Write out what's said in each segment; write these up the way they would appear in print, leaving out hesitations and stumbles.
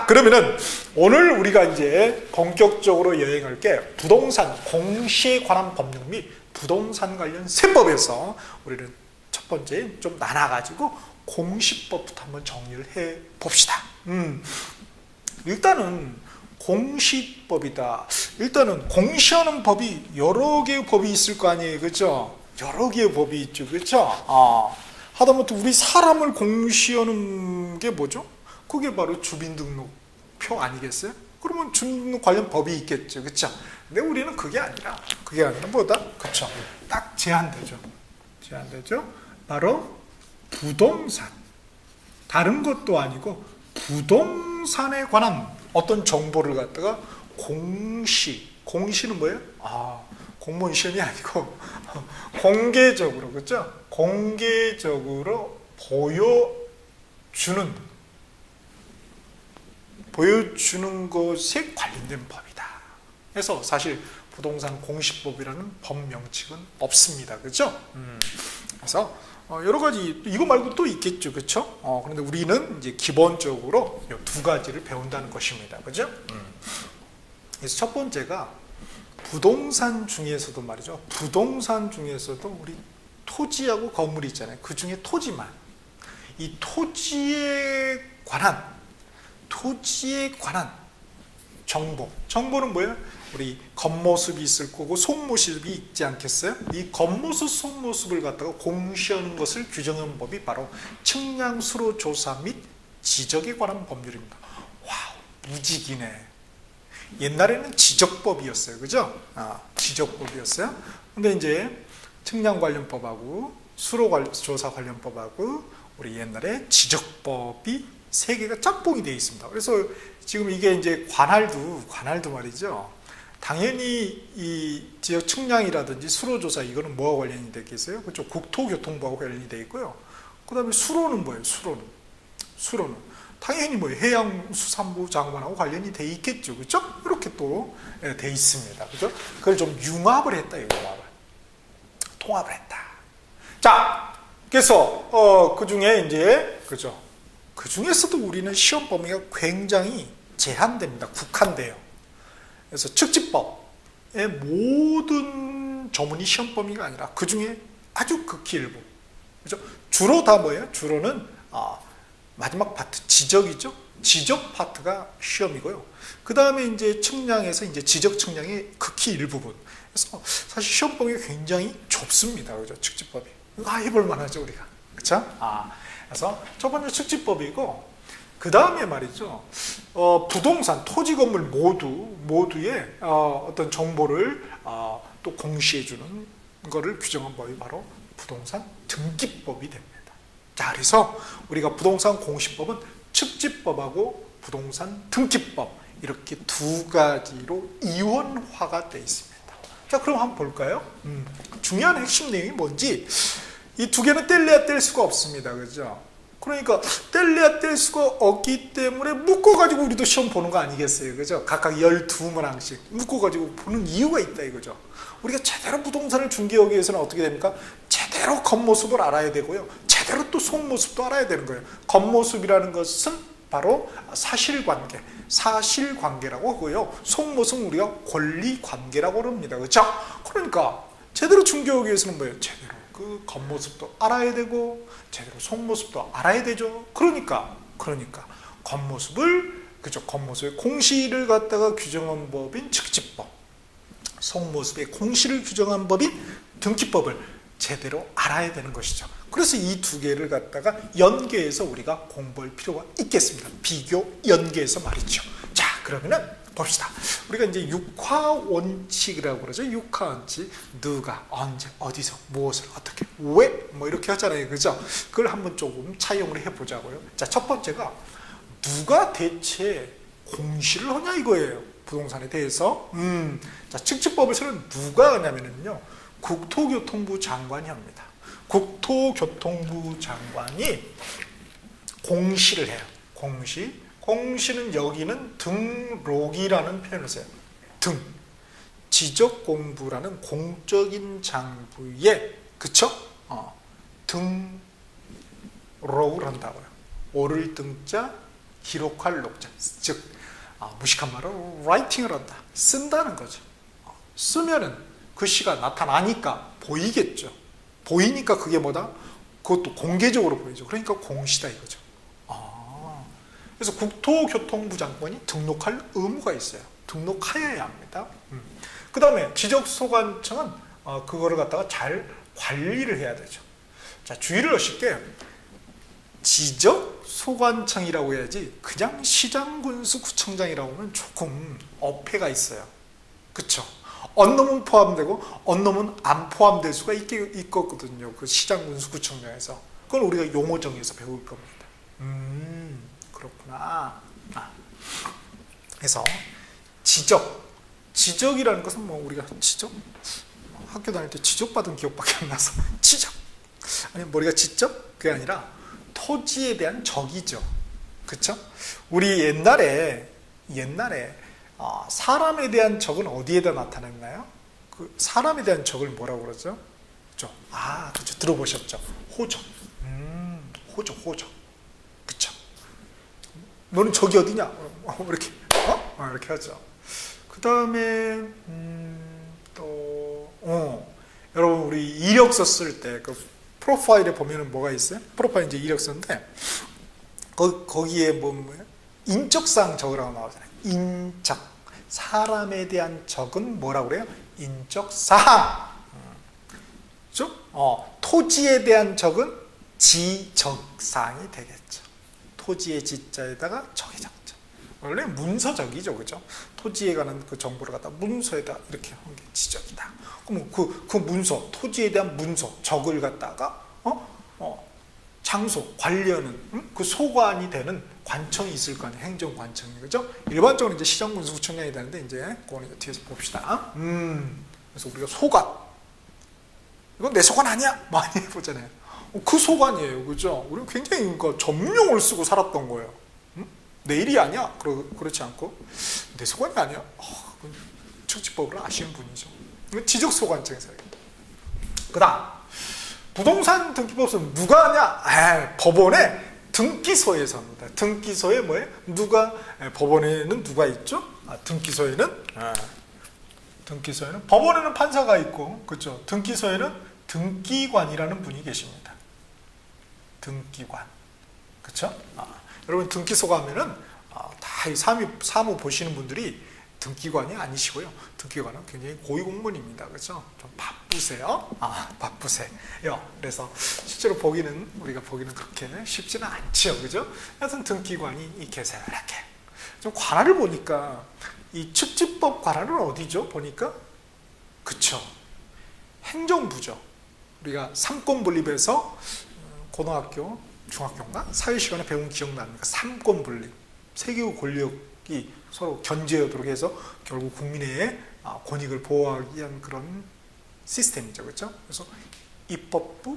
그러면은 오늘 우리가 이제 본격적으로 여행할 게 부동산 공시에 관한 법령 및 부동산 관련 세법에서 우리는 첫 번째 좀 나눠가지고 공시법부터 한번 정리를 해 봅시다. 일단은 공시법이다. 일단은 공시하는 법이 여러 개의 법이 있을 거 아니에요, 그죠? 여러 개의 법이 있죠, 그죠? 하다못해 우리 사람을 공시하는 게 뭐죠? 그게 바로 주민등록표 아니겠어요? 그러면 주민등록 관련 법이 있겠죠, 그렇죠? 근데 우리는 그게 아니라 뭐다? 그렇죠? 딱 제한되죠. 바로 부동산. 다른 것도 아니고 부동산에 관한 어떤 정보를 갖다가 공시는 뭐예요? 공무원 시험이 아니고 공개적으로, 그렇죠? 공개적으로 보여주는 것에 관련된 법이다. 그래서 사실 부동산 공시법이라는 법 명칭은 없습니다. 그렇죠? 그래서 여러 가지 이거 말고 또 있겠죠. 그렇죠? 그런데 우리는 이제 기본적으로 이 두 가지를 배운다는 것입니다. 그렇죠? 그래서 첫 번째가 부동산 중에서도 말이죠. 부동산 중에서도 우리 토지하고 건물이 있잖아요. 그 중에 토지만 이 토지에 관한 정보는 뭐예요? 우리 겉모습이 있을 거고 속모습이 있지 않겠어요? 이 겉모습, 속모습을 갖다가 공시하는 것을 규정한 법이 바로 측량, 수로, 조사 및 지적에 관한 법률입니다. 와우, 무지기네. 옛날에는 지적법이었어요, 그죠? 지적법이었어요. 근데 이제 측량 관련법하고 수로 조사 관련법하고 우리 옛날에 지적법이 세 개가 짬뽕이 되어 있습니다. 그래서 지금 이게 이제 관할도 말이죠. 당연히 이 지역 측량이라든지 수로조사 이거는 뭐와 관련이 되겠어요? 그렇죠? 국토교통부하고 관련이 되어 있고요. 그 다음에 수로는 뭐예요? 수로는 당연히 뭐예요? 해양수산부 장관하고 관련이 돼 있겠죠, 그렇죠? 이렇게 또 돼 있습니다, 그렇죠? 그걸 좀 융합을 했다, 통합을 했다. 자, 그래서 그 중에 이제 그죠? 그 중에서도 우리는 시험 범위가 굉장히 제한됩니다. 국한돼요. 그래서 측지법의 모든 저문이 시험 범위가 아니라 그 중에 아주 극히 일부. 그죠? 주로 다 뭐예요? 주로는 마지막 파트 지적이죠. 지적 파트가 시험이고요. 그 다음에 이제 측량에서 이제 지적 측량의 극히 일부분. 그래서 사실 시험 범위가 굉장히 좁습니다. 그죠? 측지법이. 해볼 만하죠, 우리가. 그렇죠? 그래서 첫 번째 측지법이고, 그 다음에 말이죠, 부동산, 토지, 건물 모두의 어떤 정보를 또 공시해주는 거를 규정한 법이 바로 부동산 등기법이 됩니다. 자, 그래서 우리가 부동산 공시법은 측지법하고 부동산 등기법 이렇게 두 가지로 이원화가 되어 있습니다. 자, 그럼 한번 볼까요? 중요한 핵심 내용이 뭔지. 이 두 개는 뗄래야 뗄 수가 없습니다. 그죠? 그러니까 뗄래야 뗄 수가 없기 때문에 묶어가지고 우리도 시험 보는 거 아니겠어요? 그죠? 각각 12문항씩 묶어가지고 보는 이유가 있다 이거죠. 우리가 제대로 부동산을 중개하기 위해서는 어떻게 됩니까? 제대로 겉모습을 알아야 되고요. 제대로 또 속모습도 알아야 되는 거예요. 겉모습이라는 것은 바로 사실관계라고 하고요. 속모습은 우리가 권리관계라고 합니다. 그렇죠? 그러니까 제대로 중개하기 위해서는 뭐예요? 제대로 그 겉모습도 알아야 되고 제대로 속모습도 알아야 되죠. 그러니까 겉모습의 공시를 갖다가 규정한 법인 측지법, 속모습의 공시를 규정한 법인 등기법을 제대로 알아야 되는 것이죠. 그래서 이 두 개를 갖다가 연계해서 우리가 공부할 필요가 있겠습니다. 비교 연계해서 말이죠. 자, 그러면은 봅시다. 우리가 이제 육화원칙이라고 그러죠. 육화원칙. 누가, 언제, 어디서, 무엇을, 어떻게, 왜, 뭐 이렇게 하잖아요. 그죠? 그걸 한번 조금 차용을 해보자고요. 자, 첫 번째가 누가 대체 공시를 하냐 이거예요. 부동산에 대해서. 자, 측지법에서는 누가 하냐면요. 국토교통부 장관이 합니다. 국토교통부 장관이 공시를 해요. 공시는 여기는 등록이라는 표현을 써요. 지적공부라는 공적인 장부에, 그쵸? 등록을 한다고요. 오를 등자, 기록할 녹자. 즉 무식한 말로 라이팅을 한다. 쓴다는 거죠. 쓰면은 그 시가 나타나니까 보이겠죠. 보이니까 그게 뭐다? 그것도 공개적으로 보이죠. 그러니까 공시다 이거죠. 그래서 국토교통부 장관이 등록할 의무가 있어요. 등록하여야 합니다. 그 다음에 지적소관청은 그거를 갖다가 잘 관리를 해야 되죠. 자, 주의를 하실 게 지적소관청이라고 해야지 그냥 시장군수구청장이라고 하면 조금 어폐가 있어요. 그쵸? 어느 놈은 포함되고 어느 놈은 안 포함될 수가 있거든요. 그 시장군수구청장에서. 그건 우리가 용어정에서 배울 겁니다. 그렇구나. 그래서 지적이라는 것은 뭐 우리가 지적? 학교 다닐 때 지적받은 기억밖에 안 나서 지적. 아니 머리가 지적? 그게 아니라 토지에 대한 적이죠. 그쵸? 우리 옛날에 사람에 대한 적은 어디에다 나타냈나요? 그 사람에 대한 적을 뭐라고 그러죠? 그쵸? 그쵸. 들어보셨죠? 호적. 호적. 그쵸? 너는 적이 어디냐? 이렇게, 이렇게 하죠. 그 다음에, 여러분, 우리 이력서 쓸 때, 그 프로파일에 보면은 뭐가 있어요? 프로파일 이제 이력서인데, 거기에 뭐예요? 인적사항 적으라고 나오잖아요. 인적. 사람에 대한 적은 뭐라고 그래요? 인적사항. 그죠? 토지에 대한 적은 지적사항이 되겠죠. 토지의 지자에다가 적의 적자. 원래 문서적이죠, 그죠? 토지에 관한 그 정보를 갖다 문서에다 이렇게 한 게 지적이다. 그럼 그 문서, 토지에 대한 문서, 적을 갖다가 장소, 관리하는 그 소관이 되는 관청이 있을 거 아니에요. 행정관청이, 그죠? 일반적으로 이제 시장군수구청장이 되는데 이제 그거는 이제 뒤에서 봅시다. 그래서 우리가 소관, 이건 내 소관 아니야? 많이 해보잖아요. 그 소관이에요, 그죠? 우리는 굉장히 그러니까 전문용어를 쓰고 살았던 거예요. 내 일이 아니야? 그렇지 않고 내 소관이 아니야? 축지법을 아시는 분이죠. 지적소관청에서. 그 다음 부동산 등기법은 누가 하냐? 법원에 등기소에서 합니다. 등기소에 뭐예요? 법원에는 누가 있죠? 등기소에는 법원에는 판사가 있고, 그렇죠? 등기소에는 등기관이라는 분이 계십니다. 등기관, 그렇죠? 여러분 등기소 가면은 다 사무 보시는 분들이 등기관이 아니시고요. 등기관은 굉장히 고위공무원입니다. 그렇죠? 좀 바쁘세요. 바쁘세요. 그래서 실제로 우리가 보기는 그렇게 쉽지는 않죠. 그죠? 하여튼 등기관이 계세요. 이렇게. 좀 관할을 보니까 이 축지법 관할은 어디죠? 보니까 그쵸? 행정부죠. 우리가 삼권분립에서 고등학교, 중학교인가? 사회시간에 배운 기억납니까? 삼권분립. 세계의 권력이 서로 견제하도록 해서 결국 국민의 권익을 보호하기 위한 그런 시스템이죠. 그렇죠? 그래서 입법부,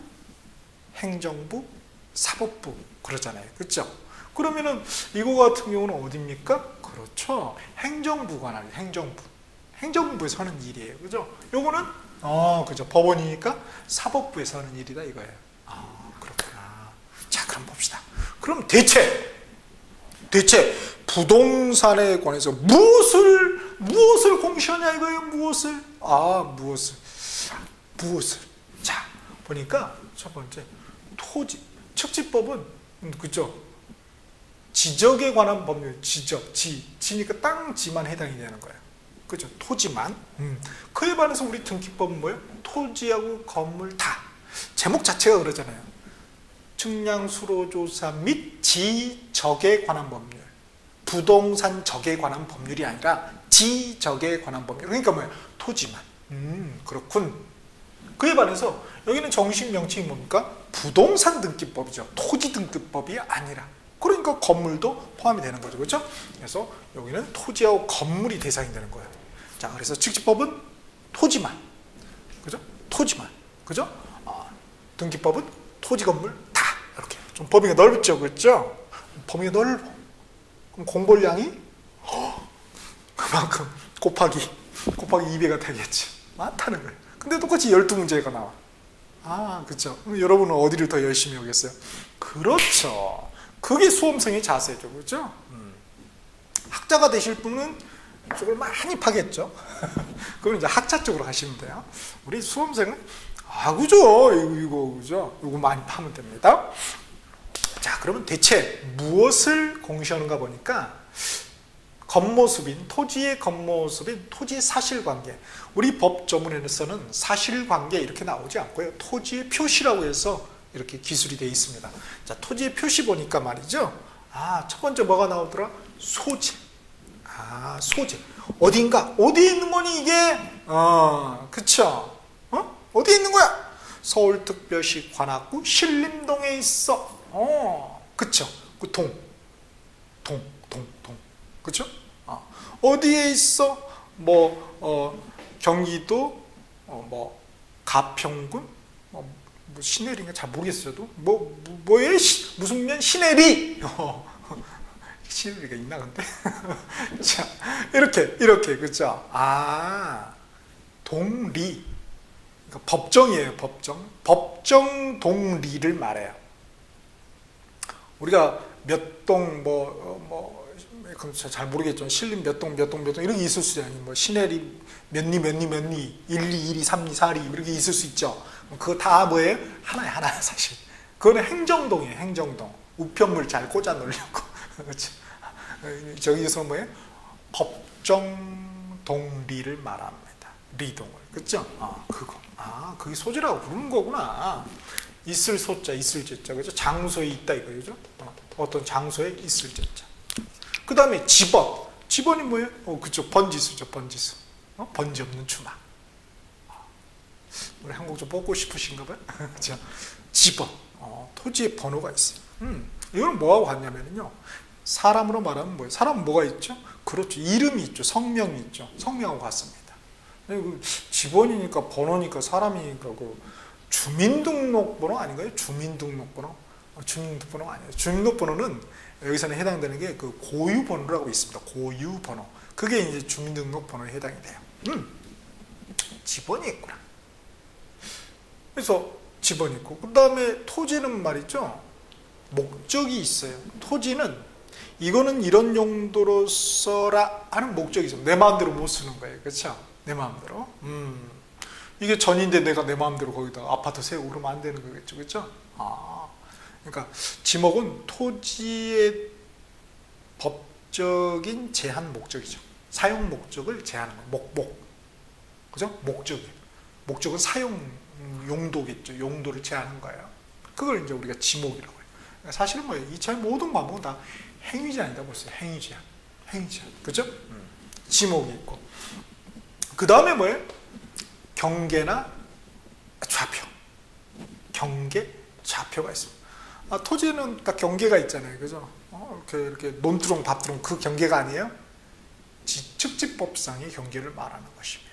행정부, 사법부 그러잖아요. 그렇죠? 그러면은 이거 같은 경우는 어디입니까? 그렇죠. 행정부 관할이에요. 행정부에서 하는 일이에요. 그죠? 요거는 그죠. 법원이니까 사법부에서 하는 일이다 이거예요. 그렇구나. 자, 그럼 봅시다. 그럼 대체 부동산에 관해서 무엇을 공시하냐 이거예요. 무엇을. 자, 보니까 첫 번째 토지. 축지법은 그죠? 지적에 관한 법률, 지니까 땅지만 해당이 되는 거예요. 그죠? 토지만. 그에 반해서 우리 등기법은 뭐예요? 토지하고 건물 다. 제목 자체가 그러잖아요. 측량 수로조사 및 지적에 관한 법률. 부동산 적에 관한 법률이 아니라 지적에 관한 법률. 그러니까 뭐예요? 토지만. 그렇군. 그에 반해서 여기는 정식 명칭이 뭡니까? 부동산 등기법이죠. 토지 등기법이 아니라. 그러니까 건물도 포함이 되는 거죠. 그렇죠? 그래서 여기는 토지하고 건물이 대상이 되는 거예요. 자, 그래서 축지법은 토지만. 그죠? 토지만. 그죠? 등기법은 토지, 건물 다. 이렇게. 좀 범위가 넓죠. 그렇죠? 범위가 넓어. 그럼 공벌량이 그만큼 곱하기 2배가 되겠죠. 많다는 거예요. 근데 똑같이 12문제가 나와. 그렇죠. 여러분은 어디를 더 열심히 하겠어요? 그렇죠. 그게 수험생의 자세죠. 그죠? 학자가 되실 분은 이쪽을 많이 파겠죠. 그럼 이제 학자 쪽으로 가시면 돼요. 우리 수험생은 그죠? 이거 그죠? 이거 많이 파면 됩니다. 자, 그러면 대체 무엇을 공시하는가 보니까 겉모습인 토지의 겉모습인 토지의 사실관계. 우리 법조문에서는 사실관계 이렇게 나오지 않고요. 토지의 표시라고 해서 이렇게 기술이 되어 있습니다. 자, 토지의 표시 보니까 말이죠. 첫 번째 뭐가 나오더라? 소재. 소재. 어딘가? 어디에 있는 거니 이게? 그쵸? 어디에 있는 거야? 서울특별시 관악구 신림동에 있어. 그쵸? 그 동. 그쵸? 어디에 있어? 경기도, 가평군, 시내리인가 잘 모르겠어요. 뭐에 무슨 면 시내리. 시내리가 있나 근데? 자, 이렇게 그죠? 동리. 그러니까 법정이에요, 법정. 법정 동리를 말해요. 우리가 몇 동 잘 모르겠죠. 신림 몇 동 이렇게 있을 수 있잖아요. 시내리 몇리 1리 2리 3리 4리 이렇게 있을 수 있죠. 그거 다 뭐예요? 하나 사실. 그거는 행정동이에요. 행정동. 우편물 잘 꽂아 놓으려고. 그렇죠? 저기서 뭐예요? 법정 동리를 말합니다. 리동을. 그렇죠? 그거. 그게 소재라고 부르는 거구나. 있을 소자, 있을 제자. 그죠? 장소에 있다 이거죠. 어떤 장소에 있을 제자. 그 다음에 집원. 집원이 뭐예요? 그쵸. 번지수죠. 번지수. 번지 없는 추마. 우리 한국 좀 보고 싶으신가 봐요. 그죠? 집원. 토지의 번호가 있어요. 이거는 뭐하고 같냐면요. 사람으로 말하면 뭐예요? 사람은 뭐가 있죠? 그렇죠. 이름이 있죠. 성명이 있죠. 성명하고 같습니다. 집원이니까 번호니까 사람이니까 주민등록번호 아닌가요? 주민등록번호? 주민등록번호 아니에요. 주민등록번호는 여기서는 해당되는 게 그 고유번호라고 있습니다. 고유번호. 그게 이제 주민등록번호에 해당이 돼요. 집원이 있구나. 그래서 집원이 있고, 그 다음에 토지는 말이죠. 목적이 있어요. 토지는 이거는 이런 용도로 써라 하는 목적이 있어요. 내 마음대로 못 쓰는 거예요. 그렇죠? 내 마음대로. 이게 전인데 내가 내 마음대로 거기다가 아파트 세우고 그러면 안 되는 거겠죠. 그렇죠? 그러니까 지목은 토지의 법적인 제한 목적이죠. 사용 목적을 제한하는 거. 그죠? 목적은 사용 용도겠죠. 용도를 제한하는 거예요. 그걸 이제 우리가 지목이라고 해요. 그러니까 사실은 뭐예요? 이 차의 모든 과목은 다 행위제한이다 보세요. 행위제한. 그죠? 지목이 있고. 그 다음에 뭐예요? 경계나 좌표. 경계, 좌표가 있습니다. 토지는 딱 경계가 있잖아요. 그죠? 이렇게 논두렁, 밭두렁 그 경계가 아니에요? 측지법상의 경계를 말하는 것입니다.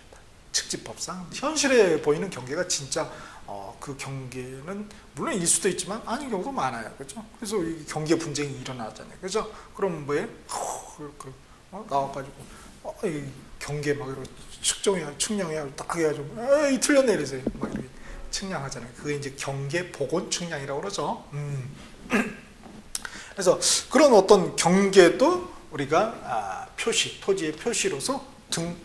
측지법상. 현실에 보이는 경계가 진짜 그 경계는 물론 일 수도 있지만 아닌 경우도 많아요. 그죠? 그래서 이 경계 분쟁이 일어나잖아요. 그죠? 그럼 뭐예요? 나와가지고 이 경계 막 이렇게 측량해야 딱 해가지고 에이 틀렸네 이러세요. 막 이렇게 측량하잖아요. 그게 이제 경계 복원 측량이라고 그러죠. 그래서 그런 어떤 경계도 우리가 표시, 토지의 표시로서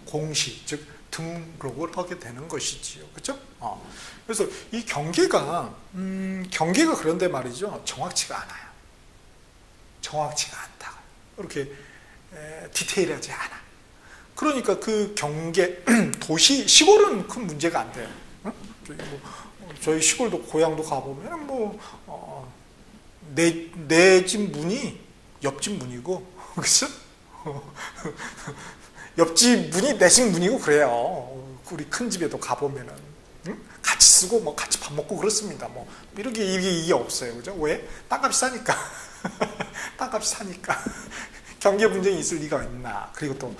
공시, 즉 등록을 하게 되는 것이지요. 그렇죠? 그래서 이 경계가 그런데 말이죠. 정확치가 않아요. 정확치가 않다. 이렇게 디테일하지 않아. 그러니까 그 경계, 시골은 큰 문제가 안 돼요. 저희 시골도 고향도 가보면 내 집 문이 옆집 문이고, 그죠? 옆집 문이 내 집 문이고 그래요. 우리 큰 집에도 가보면은 같이 쓰고 같이 밥 먹고 그렇습니다. 이게 없어요. 그죠? 왜? 땅값이 싸니까. 땅값이 사니까. 경계 분쟁이 있을 리가 있나. 그리고 또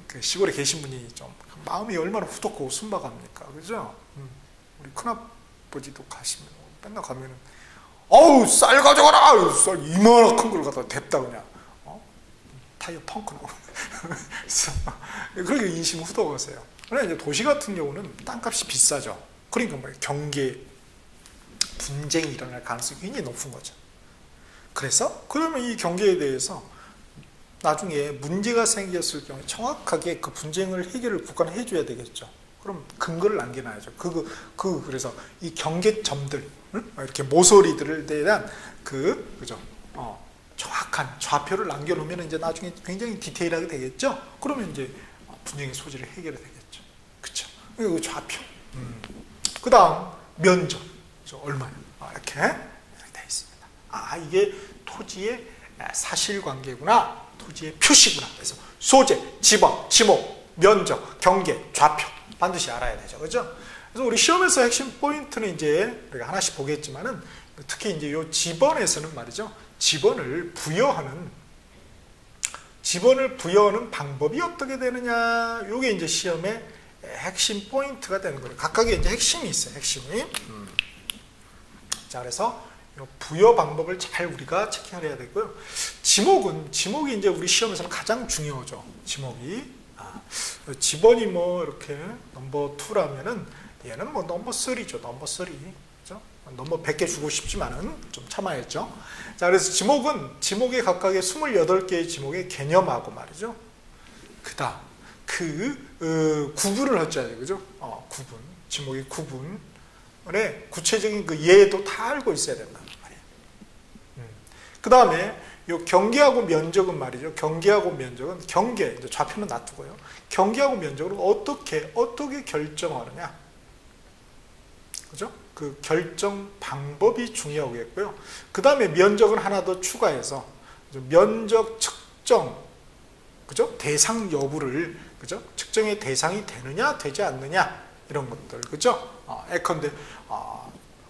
그 시골에 계신 분이 좀 마음이 얼마나 후덥고 순박합니까. 그죠? 우리 큰아버지도 가시면 맨날 가면은 쌀 가져가라! 쌀 이만한 큰 걸 갖다 댔다 그냥. 타이어 펑크 나고. 그렇게 인심 후덕하세요. 그러나 이제 도시 같은 경우는 땅값이 비싸죠. 그러니까 경계 분쟁이 일어날 가능성이 굉장히 높은 거죠. 그래서 그러면 이 경계에 대해서 나중에 문제가 생겼을 경우에 정확하게 그 분쟁을 해결을 국가는 해줘야 되겠죠. 그럼 근거를 남겨놔야죠. 그래서 이 경계점들, 이렇게 모서리들에 대한 그죠? 정확한 좌표를 남겨놓으면 이제 나중에 굉장히 디테일하게 되겠죠. 그러면 이제 분쟁의 소지를 해결이 되겠죠. 그렇죠? 이 좌표. 그다음 면적. 얼마요? 이렇게 되어 있습니다. 이게 토지의 사실관계구나. 토지의 표시구나. 그래서 소재, 지번, 지목, 면적, 경계, 좌표 반드시 알아야 되죠. 그죠? 그래서 우리 시험에서 핵심 포인트는 이제 우리가 하나씩 보겠지만은 특히 이제 요 지번에서는 말이죠. 지번을 부여하는 방법이 어떻게 되느냐. 요게 이제 시험의 핵심 포인트가 되는 거예요. 각각의 이제 핵심이 있어요. 핵심이. 자, 그래서 부여 방법을 잘 우리가 체킹을 해야 되고요. 지목이 이제 우리 시험에서는 가장 중요하죠. 지목이. 지번이 뭐 이렇게 넘버 2라면은 얘는 뭐 넘버 3죠. 넘버 3. 그죠? 넘버 100개 주고 싶지만은 좀 참아야죠. 자, 그래서 지목의 각각의 28개의 지목의 개념하고 말이죠. 그다음 구분을 하셔야 돼요. 그죠? 구분. 지목의 구분에 구체적인 그 예도 다 알고 있어야 된단 말이에요. 그 다음에 요 경계하고 면적은 말이죠. 경계하고 면적은 이제 좌표는 놔두고요. 경계하고 면적을 어떻게 결정하느냐. 그죠? 그 결정 방법이 중요하겠고요. 그 다음에 면적을 하나 더 추가해서 면적 측정, 그죠? 대상 여부를, 그죠? 측정의 대상이 되느냐 되지 않느냐 이런 것들, 그죠? 예컨대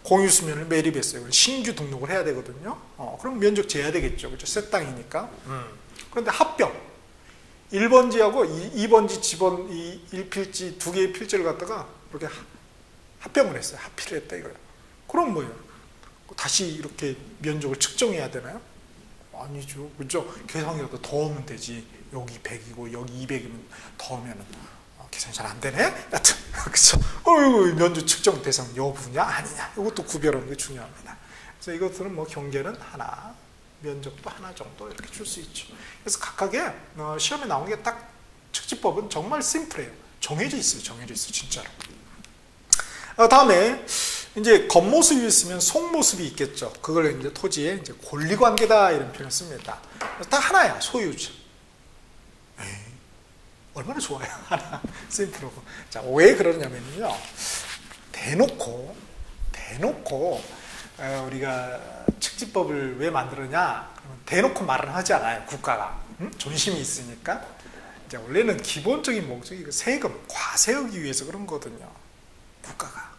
공유수면을 매립했어요. 신규 등록을 해야 되거든요. 그럼 면적 재야 되겠죠. 그죠? 새 땅이니까. 그런데 합병 1번지하고 2번지 지번 이 1필지 두 개의 필지를 갖다가 이렇게 합병을 했어요. 합의를 했다 이거예요. 그럼 뭐예요? 다시 이렇게 면적을 측정해야 되나요? 아니죠. 그죠? 계산이라도 더 하면 되지. 여기 100이고 여기 200이면 더 하면 계산이 잘 안 되네? 여튼 그쵸? 면적 측정 대상 여부냐 아니냐 이것도 구별하는 게 중요합니다. 그래서 이것들은 뭐 경계는 하나, 면적도 하나 정도 이렇게 줄 수 있죠. 그래서 각각의 시험에 나온 게 딱 측지법은 정말 심플해요. 정해져 있어요. 진짜로. 다음에 이제 겉모습이 있으면 속모습이 있겠죠. 그걸 이제 토지의 이제 권리관계다 이런 표현을 씁니다. 다 하나야. 소유주. 얼마나 좋아요. 하나 심플하고. 자, 왜 그러냐면요. 대놓고 우리가 측지법을 왜 만들었냐? 그러면 대놓고 말은 하지 않아요. 국가가. 존심이 있으니까. 이제 원래는 기본적인 목적이 세금, 과세하기 위해서 그런 거거든요. 국가가.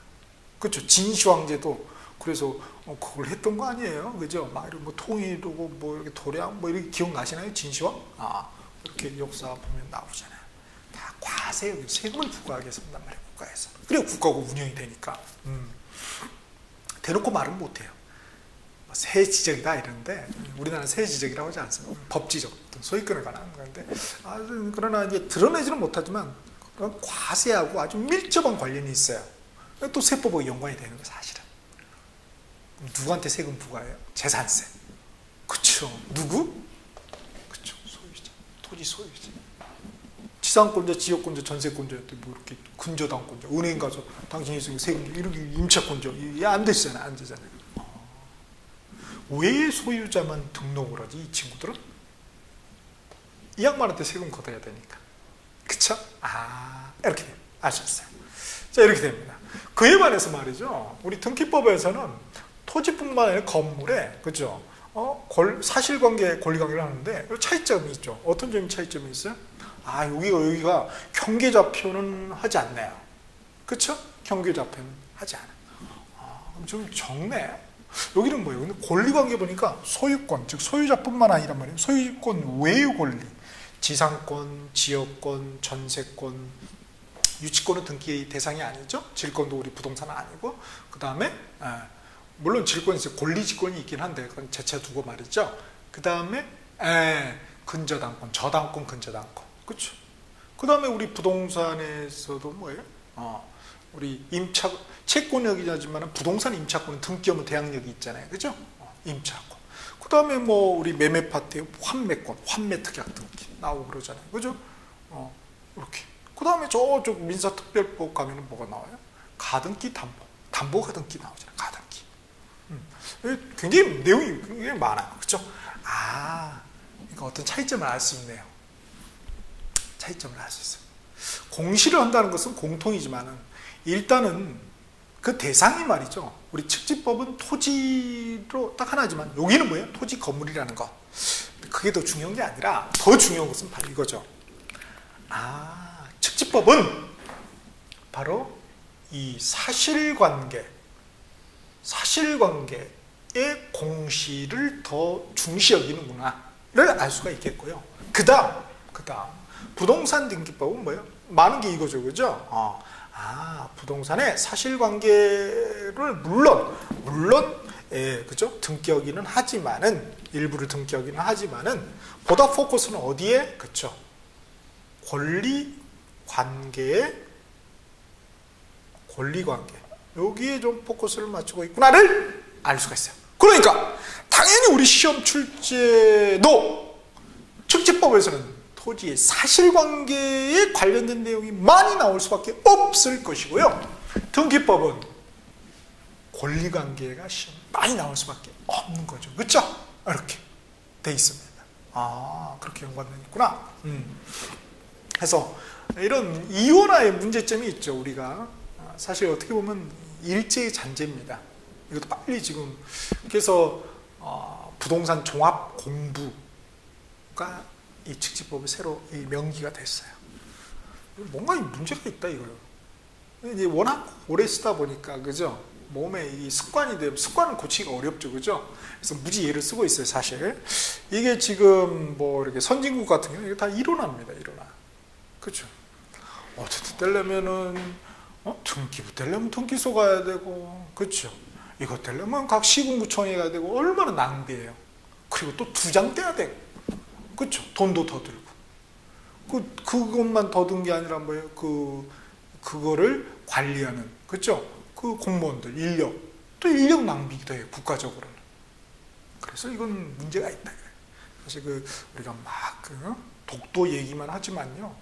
그렇죠. 진시황제도 그래서 그걸 했던 거 아니에요. 그죠? 막 이런 뭐 통일하고 뭐 이렇게 도량 뭐 이렇게 기억나시나요? 진시황? 이렇게 역사 보면 나오잖아요. 다 과세, 세금을 부과하게 했단 말이에요. 국가에서. 그리고 국가가 운영이 되니까. 대놓고 말은 못해요. 세 지적이다 이러는데 우리나라는 세 지적이라고 하지 않습니다. 법지적, 소유권에 관한 건데 그러나 이제 드러내지는 못하지만 그런 과세하고 아주 밀접한 관련이 있어요. 또 세법하고 연관이 되는 거예요, 사실은. 그럼 누구한테 세금 부과해요? 재산세. 그쵸. 누구? 그쵸. 소유자. 토지 소유자. 지상권자, 지역권자, 전세권자, 뭐 이렇게 근저당권자, 은행 가서 당신이 쓰는 세금, 이렇게 임차권자, 이게 안 되잖아요. 안 되잖아요. 왜 소유자만 등록을 하지, 이 친구들은? 이 양반한테 세금 걷어야 되니까. 그쵸? 이렇게 아셨어요. 자, 이렇게 됩니다. 그에 반해서 말이죠. 우리 등기법에서는 토지뿐만 아니라 건물에, 그죠? 사실관계, 권리관계를 하는데 차이점이 있죠. 어떤 점이 차이점이 있어요? 여기가 경계좌표는 하지 않네요. 그쵸? 경계좌표는 하지 않아요. 그럼 좀 적네. 여기는 뭐예요? 근데 권리관계 보니까 소유권, 즉 소유자뿐만 아니란 말이에요. 소유권 외의 권리, 지상권, 지역권, 전세권, 유치권은 등기 대상이 아니죠. 질권도 우리 부동산은 아니고. 그 다음에 물론 질권이 있어요. 권리지권이 있긴 한데 그건 제쳐 두고 말이죠. 그 다음에 근저당권, 저당권, 근저당권. 그렇죠. 그 다음에 우리 부동산에서도 뭐예요? 우리 채권력이지만 부동산 임차권은 등기 없는 대항력이 있잖아요. 그죠? 임차권. 그 다음에 뭐 우리 매매 파트에 환매권, 환매특약 등기 나오고 그러잖아요. 그죠? 이렇게. 그 다음에 저쪽 민사특별법 가면은 뭐가 나와요? 가등기 담보. 담보 가등기 나오잖아요. 가등기. 굉장히 내용이 굉장히 많아요. 그죠? 이거 어떤 차이점을 알 수 있네요. 차이점을 알 수 있어요. 공시를 한다는 것은 공통이지만은 일단은 그 대상이 말이죠. 우리 측지법은 토지로 딱 하나지만 여기는 뭐예요? 토지 건물이라는 것. 그게 더 중요한 게 아니라 더 중요한 것은 바로 이거죠. 측지법은 바로 이 사실관계의 공시를 더 중시 여기는구나를 알 수가 있겠고요. 그 다음 부동산 등기법은 뭐예요? 많은 게 이거죠. 그죠? 부동산의 사실관계를 물론 그죠? 등기하기는 하지만은 일부를 등기하기는 하지만은 보다 포커스는 어디에? 그죠? 권리관계 여기에 좀 포커스를 맞추고 있구나를 알 수가 있어요. 그러니까 당연히 우리 시험 출제도 측지법에서는 토지의 사실관계에 관련된 내용이 많이 나올 수밖에 없을 것이고요. 등기법은 권리관계가 많이 나올 수밖에 없는 거죠. 그렇죠? 이렇게 돼 있습니다. 그렇게 연관되어 있구나. 그래서 이런 이혼화의 문제점이 있죠. 우리가 사실 어떻게 보면 일제의 잔재입니다. 이것도 빨리 지금 그래서 부동산 종합 공부가 이 측지법이 새로 이 명기가 됐어요. 뭔가 문제가 있다 이거요. 이제 워낙 오래 쓰다 보니까 그죠? 몸에 이 습관이 되면 습관을 고치기가 어렵죠, 그죠? 그래서 무지 예를 쓰고 있어요, 사실. 이게 지금 뭐 이렇게 선진국 같은 경우는 이게 다 일어납니다, 일어나. 그죠? 어쨌든 되려면은 등기부 되려면 등기소 가야 되고, 그죠? 이거 되려면 각 시군구청에 가야 되고 얼마나 낭비해요. 그리고 또 2장 떼야 되고, 그죠? 돈도 더 들고. 그것만 더 든 게 아니라 뭐예요? 그거를 관리하는, 그죠? 그 공무원들 인력, 또 인력 낭비기도 해요, 국가적으로는. 그래서 이건 문제가 있다. 사실 우리가 막 독도 얘기만 하지만요,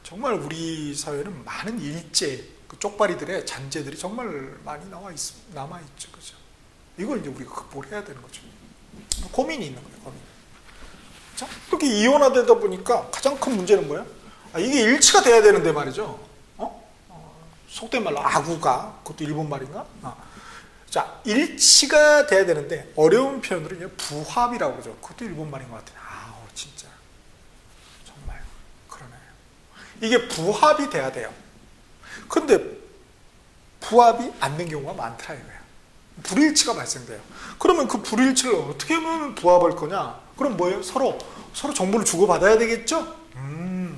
정말 우리 사회는 많은 일제, 쪽발이들의 잔재들이 정말 많이 남아있죠, 그죠? 이걸 이제 우리가 극복해야 되는 거죠. 고민이 있는 거예요, 고민. 자, 이렇게 이혼화되다 보니까 가장 큰 문제는 뭐예요? 이게 일치가 돼야 되는데 말이죠. 속된 말로 아구가, 그것도 일본 말인가? 자, 일치가 돼야 되는데 어려운 표현으로 이제 부합이라고 그러죠. 그것도 일본 말인 것 같아요. 진짜 정말 그러네요. 이게 부합이 돼야 돼요. 근데 부합이 안 된 경우가 많더라 이거예요. 불일치가 발생돼요. 그러면 그 불일치를 어떻게 하면 부합할 거냐? 그럼 뭐예요? 서로 정보를 주고받아야 되겠죠?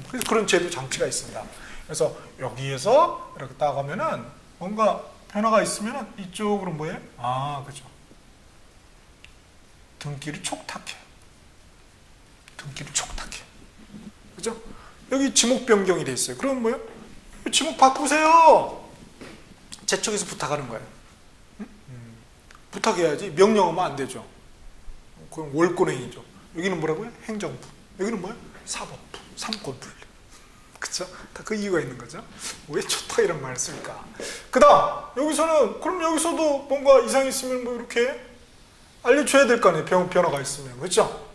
그래서 그런 제도 장치가 있습니다. 그래서 여기에서 이렇게 딱 하면은 뭔가 변화가 있으면은 이쪽으로 뭐예요? 그죠. 등기를 촉탁해요. 그죠? 여기 지목 변경이 돼 있어요. 그럼 뭐예요? 지목 바꾸세요. 제 쪽에서 부탁하는 거예요. 부탁해야지. 명령하면 안 되죠. 그건 월권행위죠. 여기는 뭐라고요? 행정부. 여기는 뭐예요? 사법부. 삼권분립. 그쵸? 다 그 이유가 있는 거죠. 왜 좋다 이런 말을 쓸까? 그 다음 여기서는 그럼 여기서도 뭔가 이상이 있으면 뭐 이렇게 알려줘야 될 거 아니에요. 변화가 있으면. 그죠?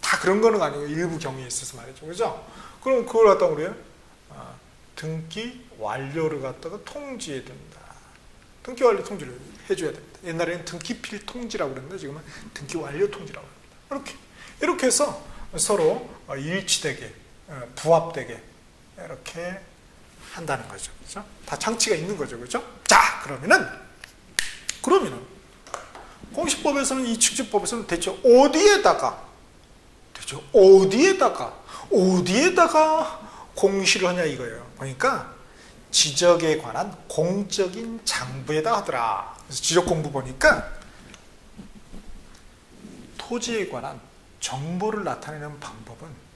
다 그런 거는 아니고 일부 경우에 있어서 말이죠. 그죠? 그럼 그걸 갖다가 우리가 등기 완료를 갖다가 통지해야 된다. 등기 완료 통지를 해줘야 됩니다. 옛날에는 등기필 통지라고 그랬는데 지금은 등기 완료 통지라고 합니다. 이렇게 해서 서로 일치되게 부합되게 이렇게 한다는 거죠. 그죠? 다 장치가 있는 거죠. 그죠? 자, 그러면은 공시법에서는 이 측지법에서는 대체 어디에다가 공시를 하냐 이거예요. 그러니까 지적에 관한 공적인 장부에다 하더라. 그래서 지적 공부 보니까 토지에 관한 정보를 나타내는 방법은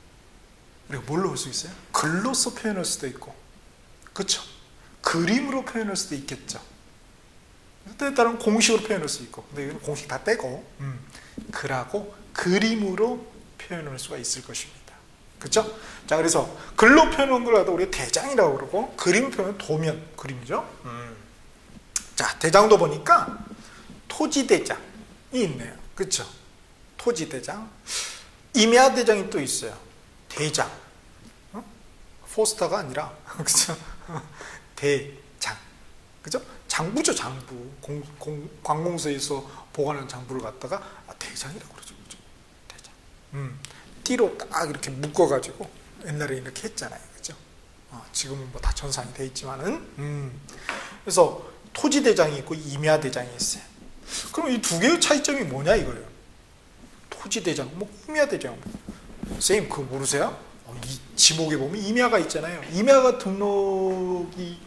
우리가 뭘로 볼 수 있어요? 글로써 표현할 수도 있고, 그렇죠? 그림으로 표현할 수도 있겠죠. 때에 따른 공식으로 표현할 수 있고, 근데 이건 공식 다 떼고, 글하고 그림으로 표현할 수가 있을 것입니다. 그렇죠? 자, 그래서 글로 표현한 걸 갖다 우리가 대장이라고 그러고, 그림 표현 도면, 그림이죠. 자, 대장도 보니까 토지대장이 있네요. 그렇죠? 토지대장. 임야대장이 또 있어요. 대장. 포스터가 아니라, 그렇죠? 대장. 그죠? 장부죠, 장부. 관공서에서 보관하는 장부를 갖다가 대장이라고 그러죠. 그죠? 대장. 띠로 딱 이렇게 묶어가지고 옛날에 이렇게 했잖아요. 그죠? 지금은 뭐 다 전산이 돼 있지만은. 그래서 토지대장이 있고 임야대장이 있어요. 그럼 이 두 개의 차이점이 뭐냐 이거예요. 토지대장, 뭐 임야대장. 선생님 그거 모르세요? 이 지목에 보면 임야가 있잖아요. 임야가 등록이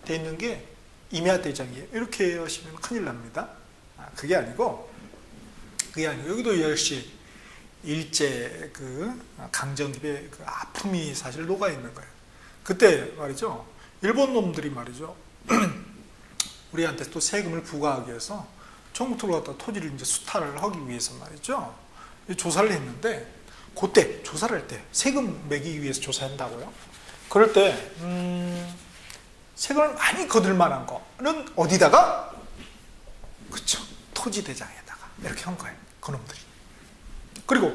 돼 있는 게 임야대장이에요. 이렇게 하시면 큰일 납니다. 그게 아니고 여기도 역시 일제 그 강점기의 그 아픔이 사실 녹아 있는 거예요. 그때 말이죠. 일본 놈들이 말이죠. 우리한테 또 세금을 부과하기 위해서 처음부터 갖다 토지를 이제 수탈을 하기 위해서 말이죠. 조사를 했는데 그때 조사를 할 때 세금 매기기 위해서 조사한다고요. 그럴 때 세금을 많이 거둘 만한 거는 어디다가? 그쵸, 토지대장에다가 이렇게 한 거예요. 그놈들이. 그리고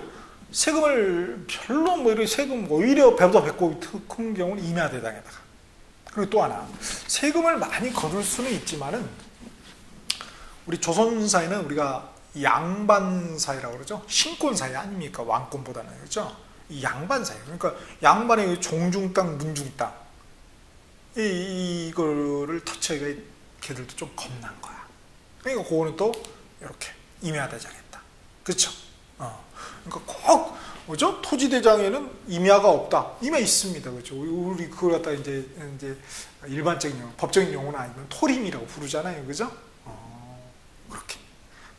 세금을 별로 뭐 이렇게 세금 오히려 배보다 배꼽이 큰 경우는 임야대장에다가. 그리고 또 하나, 세금을 많이 거둘 수는 있지만은 우리 조선사회는 우리가 양반사회라고 그러죠. 신권사회 아닙니까? 왕권보다는. 그렇죠? 이 양반사회. 그러니까 양반의 종중 땅, 문중 땅 이거를 터치하기가 걔들도 좀 겁난 거야. 그러니까 그거는 또 이렇게 임야대장했다. 그렇죠? 그러니까 꼭 뭐죠? 토지대장에는 임야가 없다. 임야 있습니다. 그렇죠? 우리 그걸 갖다 이제 일반적인 용어, 법적인 용어는 아니면 토림이라고 부르잖아요. 그죠? 그렇게.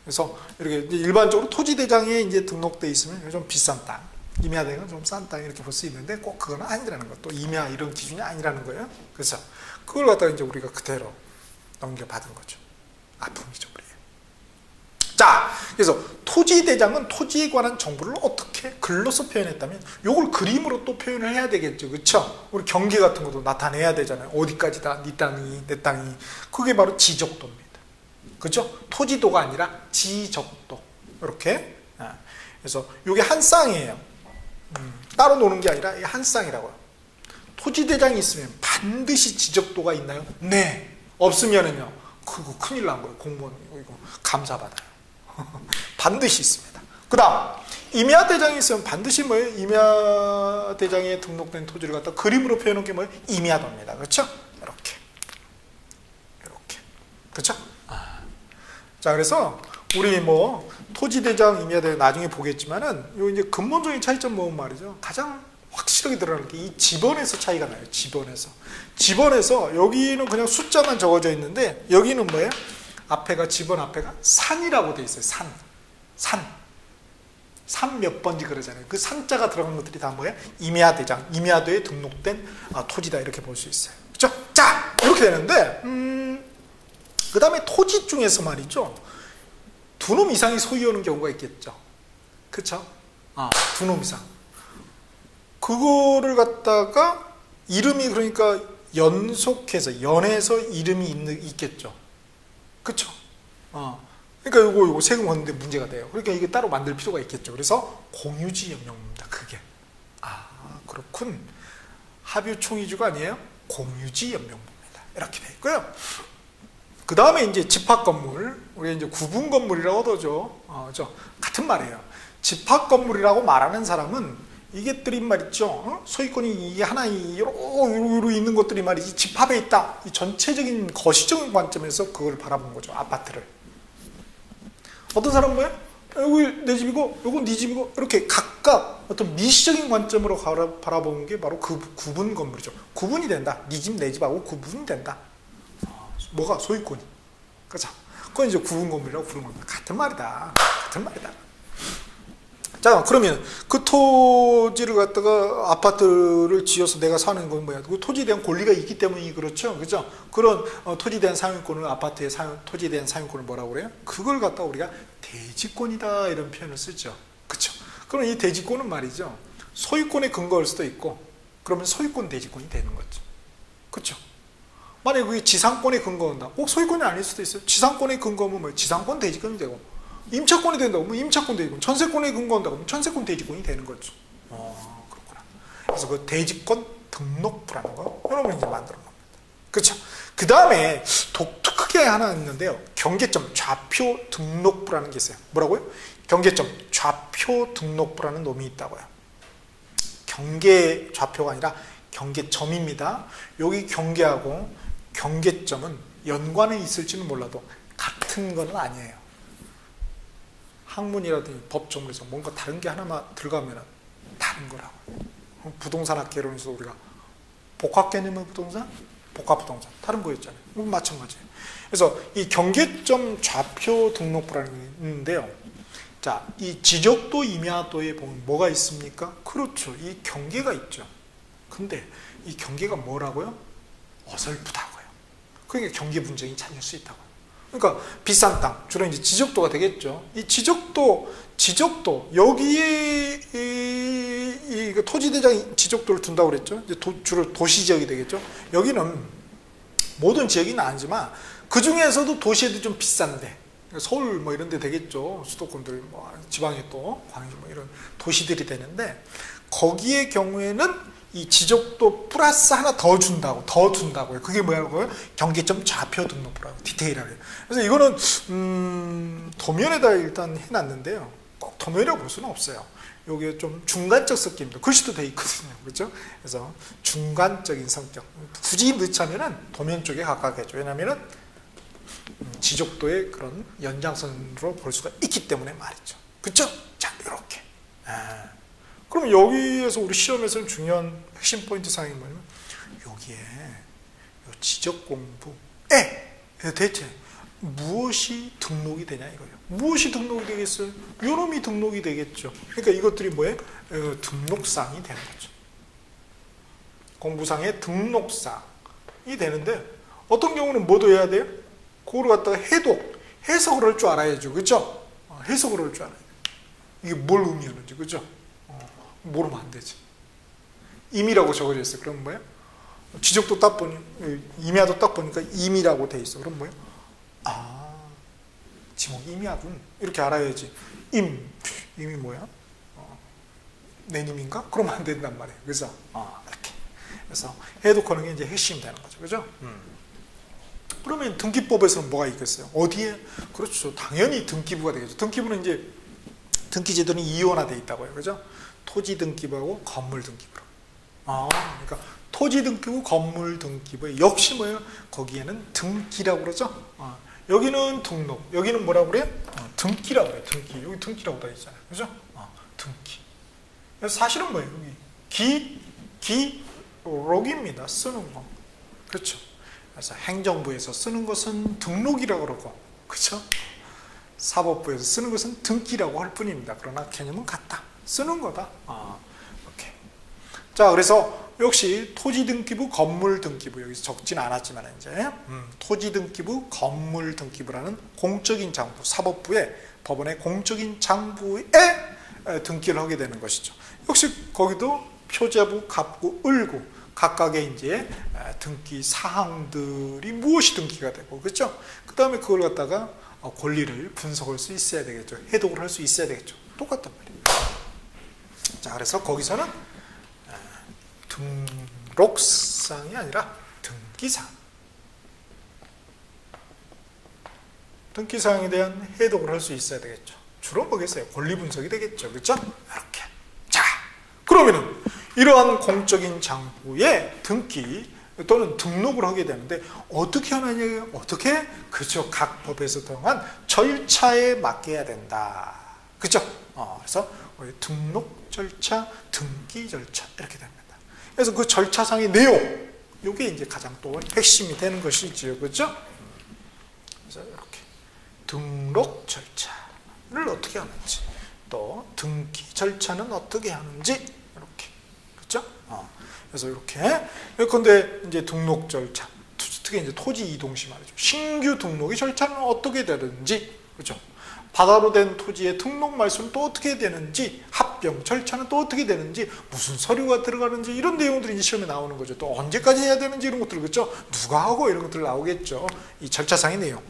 그래서 이렇게 일반적으로 토지대장에 이제 등록돼 있으면 좀 비싼 땅, 임야대장은 좀 싼 땅 이렇게 볼 수 있는데 꼭 그건 아니라는 거. 또 임야 이런 기준이 아니라는 거예요. 그래서 그걸 갖다가 이제 우리가 그대로 넘겨받은 거죠. 아픔이죠, 우리. 자, 그래서 토지대장은 토지에 관한 정보를 어떻게 글로서 표현했다면 요걸 그림으로 또 표현을 해야 되겠죠. 그렇죠? 우리 경계 같은 것도 나타내야 되잖아요. 어디까지다, 네 땅이, 내 땅이. 그게 바로 지적도입니다. 그렇죠? 토지도가 아니라 지적도. 이렇게. 그래서 이게 한 쌍이에요. 따로 노는 게 아니라 한 쌍이라고요. 토지대장이 있으면 반드시 지적도가 있나요? 네. 없으면은요. 그거 큰일 난 거예요. 공무원 이거 감사받아요. 반드시 있습니다. 그 다음 임야대장이 있으면 반드시 뭐예요? 임야대장에 등록된 토지를 갖다 그림으로 표현한 게 뭐예요? 임야도입니다. 그렇죠? 이렇게. 그렇죠? 자, 그래서 우리 뭐 토지대장, 임야대장 나중에 보겠지만은 요 이제 근본적인 차이점 보면 말이죠. 가장 확실하게 드러나는 게 이 지번에서 차이가 나요. 지번에서 여기는 그냥 숫자만 적어져 있는데 여기는 뭐예요? 앞에가 지번 앞에가 산이라고 돼 있어요. 산 몇 번지 그러잖아요. 그 산자가 들어간 것들이 다 뭐예요? 임야대장, 임야도에 등록된 토지다 이렇게 볼 수 있어요. 그렇죠? 자, 이렇게 되는데 그 다음에 토지 중에서 말이죠. 두 놈 이상이 소유하는 경우가 있겠죠. 그렇죠? 두 놈 이상. 그거를 갖다가 이름이 그러니까 연속해서 연해서 이름이 있겠죠. 그렇죠? 그러니까 요거 세금 걷는데 문제가 돼요. 그러니까 이게 따로 만들 필요가 있겠죠. 그래서 공유지 영역입니다. 그게. 그렇군. 합유총이주가 아니에요. 공유지 연명부입니다. 이렇게 돼 있고요. 그 다음에 이제 집합 건물, 우리 이제 구분 건물이라고 하죠. 같은 말이에요. 집합 건물이라고 말하는 사람은 이게들이 말이죠. 소유권이 이게 하나 요로 있는 것들이 말이지 집합에 있다. 이 전체적인 거시적인 관점에서 그걸 바라본 거죠. 아파트를. 어떤 사람은 뭐예요? 여기 내 집이고, 요건 네 집이고 이렇게 각각 어떤 미시적인 관점으로 바라보는 게 바로 그 구분 건물이죠. 구분이 된다. 네 집, 내 집하고 구분이 된다. 뭐가? 소유권이. 그죠? 그건 이제 구분 건물이라고 부르는 겁니다. 같은 말이다. 자, 그러면 그 토지를 갖다가 아파트를 지어서 내가 사는 건 뭐야? 그 토지에 대한 권리가 있기 때문이 그렇죠. 그죠? 그런 토지에 대한 사용권을 아파트의 토지에 대한 사용권을 뭐라고 그래요? 그걸 갖다가 우리가 대지권이다 이런 표현을 쓰죠. 그렇죠? 그럼 이 대지권은 말이죠. 소유권에 근거할 수도 있고 그러면 소유권 대지권이 되는 거죠. 그렇죠? 만약에 그게 지상권에 근거한다. 꼭 소유권이 아닐 수도 있어요. 지상권에 근거하면 뭐예요? 지상권 대지권이 되고 임차권이 된다고 하면 임차권 대지권, 전세권에 근거한다고 하면 전세권 대지권이 되는 거죠. 그렇구나. 그래서 그 대지권 등록부라는 거 여러분이 이제 만들어 놉니다. 그렇죠? 그 다음에 독특하게 하나 있는데요. 경계점 좌표 등록부라는 게 있어요. 뭐라고요? 경계점 좌표 등록부라는 놈이 있다고요. 경계 좌표가 아니라 경계점입니다. 여기 경계하고 경계점은 연관이 있을지는 몰라도 같은 건 아니에요. 학문이라든지 법조문에서 뭔가 다른 게 하나만 들어가면 다른 거라고. 부동산 학개론에서 우리가 복합 개념의 부동산, 복합 부동산 다른 거였잖아요. 마찬가지예요. 그래서 이 경계점 좌표 등록부라는 게 있는데요. 자, 이 지적도 임야도에 보면 뭐가 있습니까? 그렇죠. 이 경계가 있죠. 근데 이 경계가 뭐라고요? 어설프다고요. 그러니까 경계 분쟁이 찾을 수 있다고. 그러니까 비싼 땅, 주로 이제 지적도가 되겠죠. 이 지적도 여기에 이 토지대장 지적도를 둔다고 그랬죠. 이제 주로 도시 지역이 되겠죠. 여기는 모든 지역은 아니지만 그 중에서도 도시에도 좀 비싼데 서울 뭐 이런 데 되겠죠. 수도권들 뭐 지방에 또 광주 뭐 이런 도시들이 되는데 거기의 경우에는 이 지적도 플러스 하나 더 둔다고요. 그게 뭐라고요? 경계점 좌표 등록부라고 디테일하게. 그래서 이거는 도면에다 일단 해놨는데요. 꼭 도면이라고 볼 수는 없어요. 이게 좀 중간적 섞입니다. 글씨도 돼 있거든요. 그렇죠? 그래서 중간적인 성격. 굳이 넣자면은 도면 쪽에 가깝게 해줘. 왜냐면은 지적도의 그런 연장선으로 볼 수가 있기 때문에 말이죠. 그렇죠? 자, 이렇게. 그럼 여기에서 우리 시험에서는 중요한 핵심 포인트 사항이 뭐냐면 여기에 지적 공부에 대체 무엇이 등록이 되냐 이거예요. 무엇이 등록이 되겠어요? 요놈이 등록이 되겠죠. 그러니까 이것들이 뭐예요? 등록사항이 되는 거죠. 공부상의 등록사항이 되는데 어떤 경우는 뭐도 해야 돼요? 그걸 갖다가 해석을 할 줄 알아야죠. 그렇죠? 해석을 할 줄 알아야 돼요. 이게 뭘 의미하는지. 그렇죠? 모르면 안 되지. 임이라고 적어져 있어요. 그럼 뭐예요? 지적도 딱 보니, 임야도 딱 보니까 임이라고 돼 있어. 그럼 뭐예요? 지목 임야군. 이렇게 알아야지. 임이 뭐야? 내님인가? 그러면 안 된단 말이에요. 그래서, 이렇게. 그래서 해독하는 게 이제 핵심이 되는 거죠. 그죠? 그러면 등기법에서는 뭐가 있겠어요? 어디에? 그렇죠. 당연히 등기부가 되겠죠. 등기부는 이제 등기제도는 이원화되어 있다고요. 그죠? 토지 등기부하고 건물 등기부로. 그러니까 토지 등기부, 건물 등기부 역시 뭐예요? 거기에는 등기라고 그러죠. 여기는 등록, 여기는 뭐라고 그래요? 등기라고 그래요. 등기. 여기 등기라고 돼 있잖아요. 그죠? 등기. 그래서 사실은 뭐예요? 여기 기록입니다. 쓰는 거. 그렇죠? 그래서 행정부에서 쓰는 것은 등록이라고 그러고, 그렇죠? 사법부에서 쓰는 것은 등기라고 할 뿐입니다. 그러나 개념은 같다. 쓰는 거다. 이렇게. 자, 그래서 역시 토지 등기부, 건물 등기부 여기서 적진 않았지만 이제 토지 등기부, 건물 등기부라는 공적인 장부, 사법부의 법원의 공적인 장부에 등기를 하게 되는 것이죠. 역시 거기도 표제부, 갑구, 을구 각각의 이제 등기 사항들이 무엇이 등기가 되고, 그렇죠? 그 다음에 그걸 갖다가 권리를 분석할 수 있어야 되겠죠. 해독을 할 수 있어야 되겠죠. 똑같단 말이에요. 자, 그래서 거기서는 등록사항이 아니라 등기사항. 등기사항에 대한 해독을 할 수 있어야 되겠죠. 주로 뭐겠어요? 권리 분석이 되겠죠. 그렇죠? 이렇게. 자, 그러면은 이러한 공적인 장부에 등기 또는 등록을 하게 되는데 어떻게 하느냐? 어떻게? 그렇죠. 각 법에서 통한 절차에 맡겨야 된다. 그렇죠? 그래서 등록 절차, 등기 절차 이렇게 됩니다. 그래서 그 절차상의 내용, 이게 이제 가장 또 핵심이 되는 것이지요. 그렇죠? 그래서 이렇게 등록 절차를 어떻게 하는지, 또 등기 절차는 어떻게 하는지 이렇게 그렇죠? 그래서 이렇게 예컨대 이제 등록 절차 특히 이제 토지 이동 시 말이죠. 신규 등록의 절차는 어떻게 되는지 그렇죠? 바다로 된 토지의 등록 말소는 또 어떻게 되는지, 합병 절차는 또 어떻게 되는지, 무슨 서류가 들어가는지 이런 내용들이 이제 시험에 나오는 거죠. 또 언제까지 해야 되는지 이런 것들 그렇죠? 누가 하고 이런 것들 나오겠죠. 이 절차상의 내용.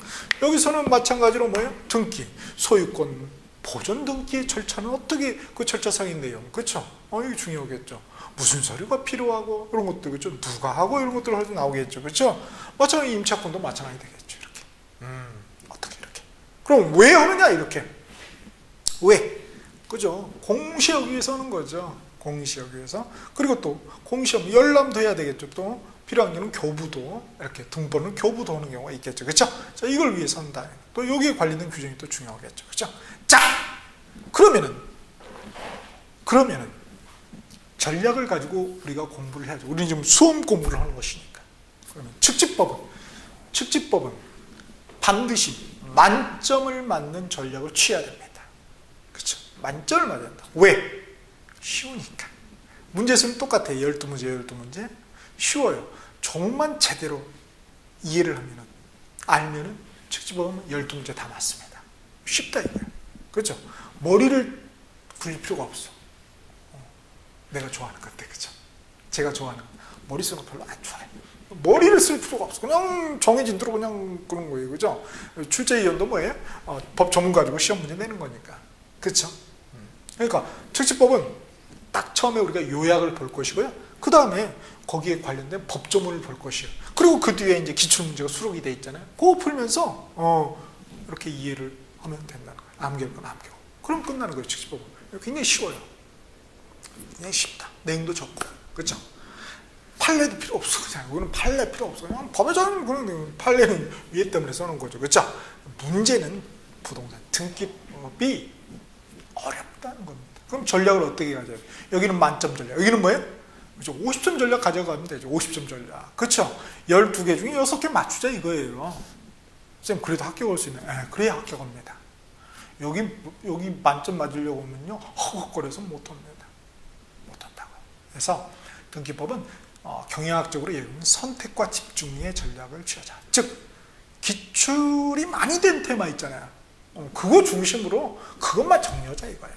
여기서는 마찬가지로 뭐예요? 등기, 소유권 보존 등기의 절차는 어떻게 그 절차상의 내용 그렇죠? 이게 중요하겠죠. 무슨 서류가 필요하고 이런 것들 그렇죠? 누가 하고 이런 것들 나오겠죠. 그렇죠? 마찬가지로 임차권도 마찬가지 되겠죠. 이렇게. 어떻게 이렇게. 그럼 왜 하느냐 이렇게. 왜? 그죠? 공시하기 위해서 하는 거죠. 공시하기 위해서. 그리고 또 공시하면 열람도 해야 되겠죠. 또 필요한 경우는 교부도 이렇게 등본은 교부도 하는 경우가 있겠죠. 그렇죠? 자, 이걸 위해서 한다. 또 여기에 관련된 규정이 또 중요하겠죠. 그렇죠? 자, 그러면은 전략을 가지고 우리가 공부를 해야죠. 우리는 지금 수험 공부를 하는 것이니까. 그러면 측집법은 반드시 만점을 맞는 전략을 취해야 됩니다. 그렇죠? 만점을 맞아야 된다. 왜? 쉬우니까. 문제 수는 똑같아요. 12문제. 쉬워요. 종만 제대로 이해를 하면은, 알면은 측집법은 12문제 다 맞습니다. 쉽다 이거예요. 그렇죠? 머리를 굴릴 필요가 없어. 내가 좋아하는 건데, 그죠? 제가 좋아하는 거. 머리 쓰는 거 별로 안 좋아해요. 머리를 쓸 필요가 없어. 그냥 정해진 대로 그냥 그런 거예요. 그죠? 출제위원도 뭐예요? 법 전문 가지고 시험 문제 내는 거니까. 그렇죠? 그러니까 특집법은 딱 처음에 우리가 요약을 볼 것이고요. 그 다음에 거기에 관련된 법조문을 볼 것이에요. 그리고 그 뒤에 이제 기출문제가 수록이 돼 있잖아요. 그거 풀면서 이렇게 이해를 하면 된다는 거예요. 암기할 건 암기고. 그럼 끝나는 거예요. 특집법은. 굉장히 쉬워요. 그냥 쉽다. 내용도 적고. 그렇죠? 판례도 필요 없어. 그냥 이거는 판례 필요 없어. 그냥 법에서는 그런 판례는 위에 때문에 써놓은 거죠. 그렇죠? 문제는 부동산 등기법이 어렵다는 겁니다. 그럼 전략을 어떻게 가져요? 여기는 만점 전략. 여기는 뭐예요? 그렇죠? 50점 전략 가져가면 되죠. 50점 전략. 그렇죠? 12개 중에 6개 맞추자 이거예요. 쌤 그래도 합격할 수 있는. 그래야 합격합니다. 여기 만점 맞으려고 하면요. 허걱거려서 못합니다. 못한다고요. 그래서 등기법은 경영학적으로 얘기하면 선택과 집중의 전략을 취하자. 즉 기출이 많이 된 테마 있잖아요. 그거 중심으로 그것만 정리하자 이거예요.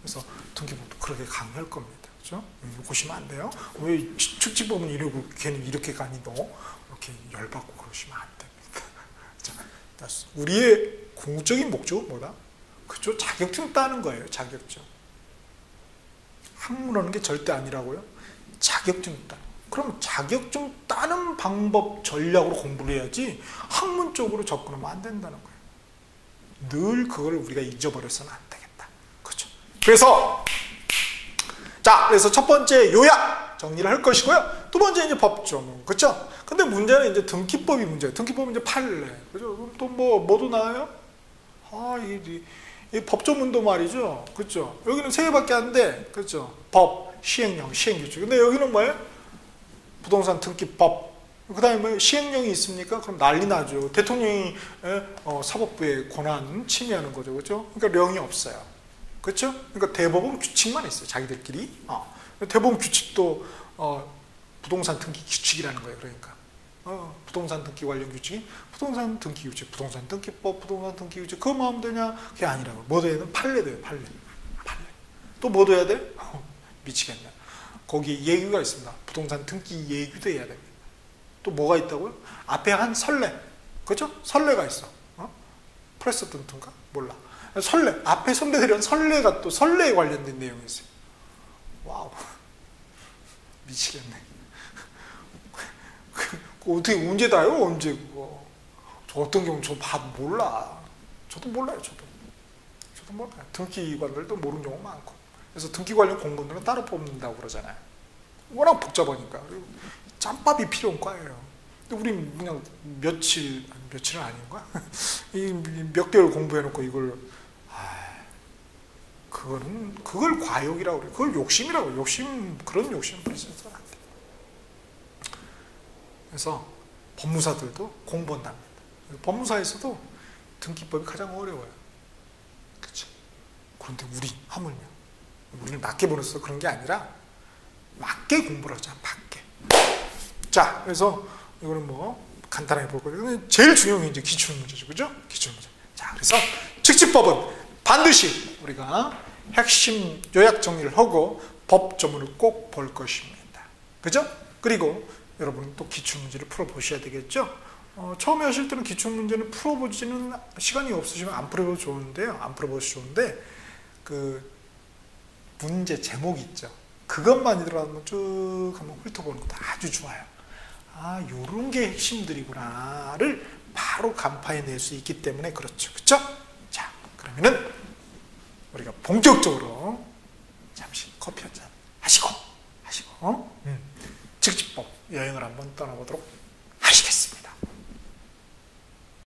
그래서 등기법도 그렇게 강의할 겁니다. 그렇죠? 보시면 안 돼요. 왜 측집법은 이러고 걔는 이렇게 가니 너 이렇게 열받고 그러시면 안 됩니다. 자, 우리의 궁극적인 목적은 뭐다? 그죠? 자격증 따는 거예요. 자격증. 학문하는 게 절대 아니라고요. 자격증 따는. 그럼 자격증 따는 방법 전략으로 공부를 해야지 학문 쪽으로 접근하면 안 된다는 거예요. 늘 그걸 우리가 잊어버려서는 안 되겠다. 그렇죠? 그래서 첫 번째 요약 정리를 할 것이고요. 두 번째 이제 법조문. 그렇죠? 근데 문제는 이제 등기법이 문제예요. 등기법은 이제 판례. 그죠? 또 뭐도 나와요? 이 법조문도 말이죠. 그렇죠? 여기는 세 개밖에 안 돼. 그렇죠? 법, 시행령, 시행규칙. 근데 여기는 뭐예요? 부동산 등기법. 그 다음에 뭐 시행령이 있습니까? 그럼 난리 나죠. 대통령이 사법부의 권한 침해하는 거죠. 그렇죠? 그러니까 령이 없어요. 그렇죠? 그러니까 대법원 규칙만 있어요. 자기들끼리. 대법원 규칙도 부동산 등기 규칙이라는 거예요. 그러니까 부동산 등기 관련 규칙이 부동산 등기 규칙, 부동산 등기법, 부동산 등기 규칙. 그거 하면 되냐? 그게 아니라고. 뭐 돼야 돼? 판례 돼요. 판례. 또 뭐 돼야 돼? 미치겠네. 거기 예규가 있습니다. 부동산 등기 예규도 해야 됩니다. 또 뭐가 있다고요? 앞에 한 선례. 그렇죠? 선례가 있어. 프레서던트인가? 몰라. 선례. 앞에 선배들은 선례가 또 선례에 관련된 내용이 있어요. 와우. 미치겠네. 어떻게 언제 다요? 언제 그거. 저 어떤 경우 저 봐도 몰라. 저도 몰라요. 저도 몰라요. 등기관들도 모르는 경우 많고. 그래서 등기 관련 공무원들은 따로 뽑는다고 그러잖아요. 워낙 복잡하니까. 그리고 짬밥이 필요한 과예요. 근데 우린 그냥 며칠은 아닌가? 몇 개월 공부해놓고 이걸 그걸 과욕이라고 그래. 그걸 욕심이라고. 그런 욕심은 있어서는 안 돼. 그래서 법무사들도 공부한답니다. 법무사에서도 등기법이 가장 어려워요. 그렇죠? 그런데 하물며 우리를 낮게 보내서 그런 게 아니라 맞게 공부를 하자. 맞게. 자, 그래서 이거는 뭐 간단하게 볼 거예요. 제일 중요한 게 이제 기출문제죠. 그죠? 기출문제. 자, 그래서 측집법은 반드시 우리가 핵심 요약 정리를 하고 법조문을 꼭 볼 것입니다. 그죠? 그리고 여러분은 또 기출문제를 풀어보셔야 되겠죠? 처음에 하실 때는 기출문제는 풀어보지는 시간이 없으시면 안 풀어봐도 좋은데요. 안 풀어봐도 좋은데 그 문제 제목이 있죠. 그것만이더라도 한번 쭉 한번 훑어보는 것도 아주 좋아요. 아, 요런 게 핵심들이구나를 바로 간파해낼 수 있기 때문에 그렇죠. 그쵸? 자, 그러면은 우리가 본격적으로 잠시 커피 한잔 하시고 측집법 여행을 한번 떠나보도록